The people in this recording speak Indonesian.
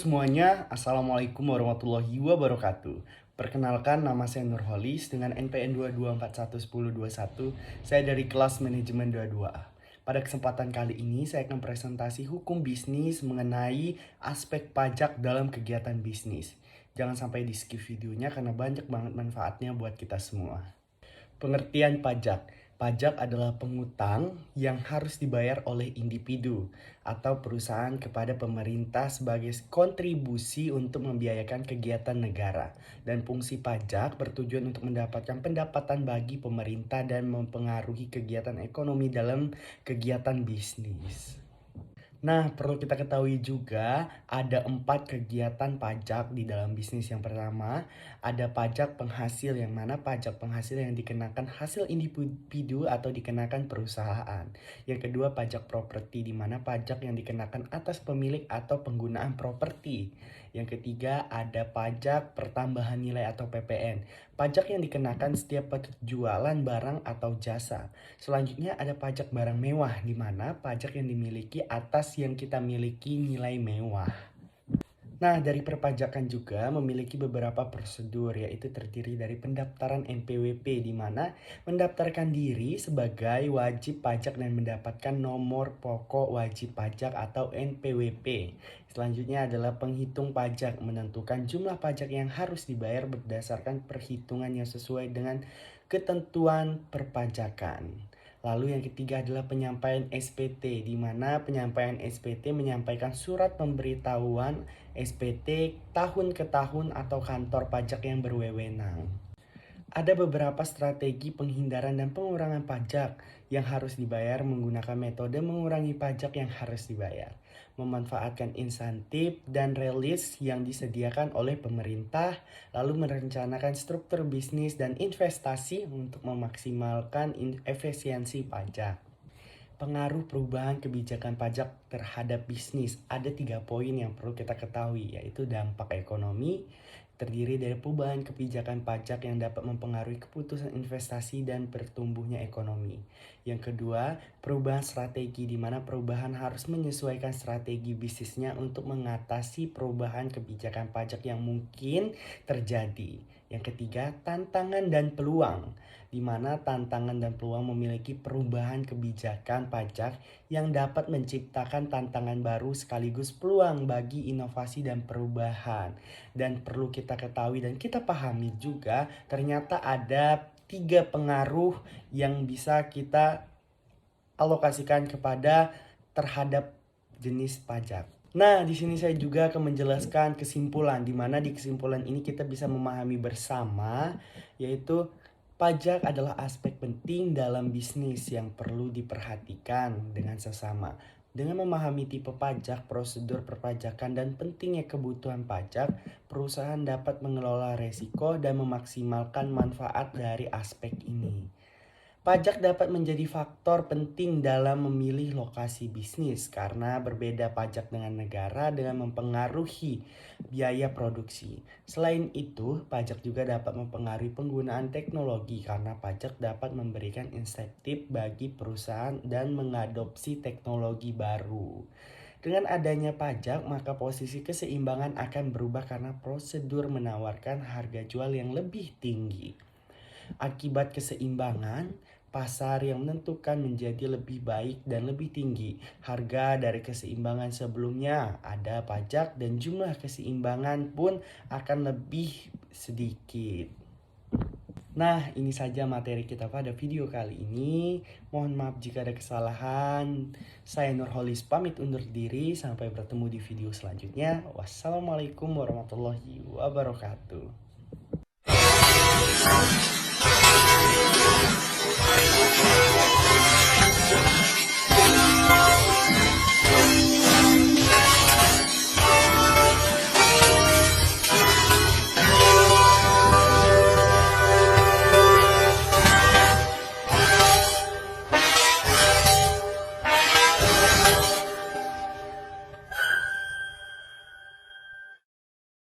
semuanya, Assalamualaikum warahmatullahi wabarakatuh. Perkenalkan, nama saya Nurholis dengan NPM 2241101. Saya dari kelas manajemen 22A. Pada kesempatan kali ini saya akan presentasi hukum bisnis mengenai aspek pajak dalam kegiatan bisnis. Jangan sampai di skip videonya karena banyak banget manfaatnya buat kita semua. Pengertian pajak. Pajak adalah pengutang yang harus dibayar oleh individu atau perusahaan kepada pemerintah sebagai kontribusi untuk membiayakan kegiatan negara. Dan fungsi pajak bertujuan untuk mendapatkan pendapatan bagi pemerintah dan mempengaruhi kegiatan ekonomi dalam kegiatan bisnis. Nah, perlu kita ketahui juga ada 4 kegiatan pajak di dalam bisnis. Yang pertama, ada pajak penghasil, yang mana pajak penghasil yang dikenakan hasil individu atau dikenakan perusahaan. Yang kedua, pajak properti, di mana pajak yang dikenakan atas pemilik atau penggunaan properti. Yang ketiga, ada pajak pertambahan nilai atau PPN. Pajak yang dikenakan setiap penjualan barang atau jasa. Selanjutnya ada pajak barang mewah, di mana pajak yang dimiliki atas yang kita miliki nilai mewah. Nah, dari perpajakan juga memiliki beberapa prosedur, yaitu terdiri dari pendaftaran NPWP, di mana mendaftarkan diri sebagai wajib pajak dan mendapatkan nomor pokok wajib pajak atau NPWP. Selanjutnya adalah penghitung pajak, menentukan jumlah pajak yang harus dibayar berdasarkan perhitungan yang sesuai dengan ketentuan perpajakan. Lalu yang ketiga adalah penyampaian SPT, di mana penyampaian SPT menyampaikan surat pemberitahuan SPT tahun ke tahun atau kantor pajak yang berwenang. Ada beberapa strategi penghindaran dan pengurangan pajak yang harus dibayar menggunakan metode mengurangi pajak yang harus dibayar. Memanfaatkan insentif dan rilis yang disediakan oleh pemerintah, lalu merencanakan struktur bisnis dan investasi untuk memaksimalkan efisiensi pajak. Pengaruh perubahan kebijakan pajak terhadap bisnis. Ada 3 poin yang perlu kita ketahui, yaitu dampak ekonomi, terdiri dari perubahan kebijakan pajak yang dapat mempengaruhi keputusan investasi dan bertumbuhnya ekonomi. Yang kedua, perubahan strategi, di mana perubahan harus menyesuaikan strategi bisnisnya untuk mengatasi perubahan kebijakan pajak yang mungkin terjadi. Yang ketiga, tantangan dan peluang, di mana tantangan dan peluang memiliki perubahan kebijakan pajak yang dapat menciptakan tantangan baru sekaligus peluang bagi inovasi dan perubahan. Dan perlu kita ketahui dan kita pahami juga, ternyata ada 3 pengaruh yang bisa kita alokasikan kepada terhadap jenis pajak. Nah, di sini saya juga akan menjelaskan kesimpulan, di mana di kesimpulan ini kita bisa memahami bersama, yaitu pajak adalah aspek penting dalam bisnis yang perlu diperhatikan dengan sesama. Dengan memahami tipe pajak, prosedur perpajakan, dan pentingnya kebutuhan pajak, perusahaan dapat mengelola resiko dan memaksimalkan manfaat dari aspek ini. Pajak dapat menjadi faktor penting dalam memilih lokasi bisnis karena berbeda pajak dengan negara dengan mempengaruhi biaya produksi. Selain itu, pajak juga dapat mempengaruhi penggunaan teknologi karena pajak dapat memberikan insentif bagi perusahaan dan mengadopsi teknologi baru. Dengan adanya pajak, maka posisi keseimbangan akan berubah karena prosedur menawarkan harga jual yang lebih tinggi. Akibat keseimbangan, pasar yang menentukan menjadi lebih baik dan lebih tinggi. Harga dari keseimbangan sebelumnya ada pajak dan jumlah keseimbangan pun akan lebih sedikit. Nah, ini saja materi kita pada video kali ini. Mohon maaf jika ada kesalahan. Saya Nurholis pamit undur diri. Sampai bertemu di video selanjutnya. Wassalamualaikum warahmatullahi wabarakatuh.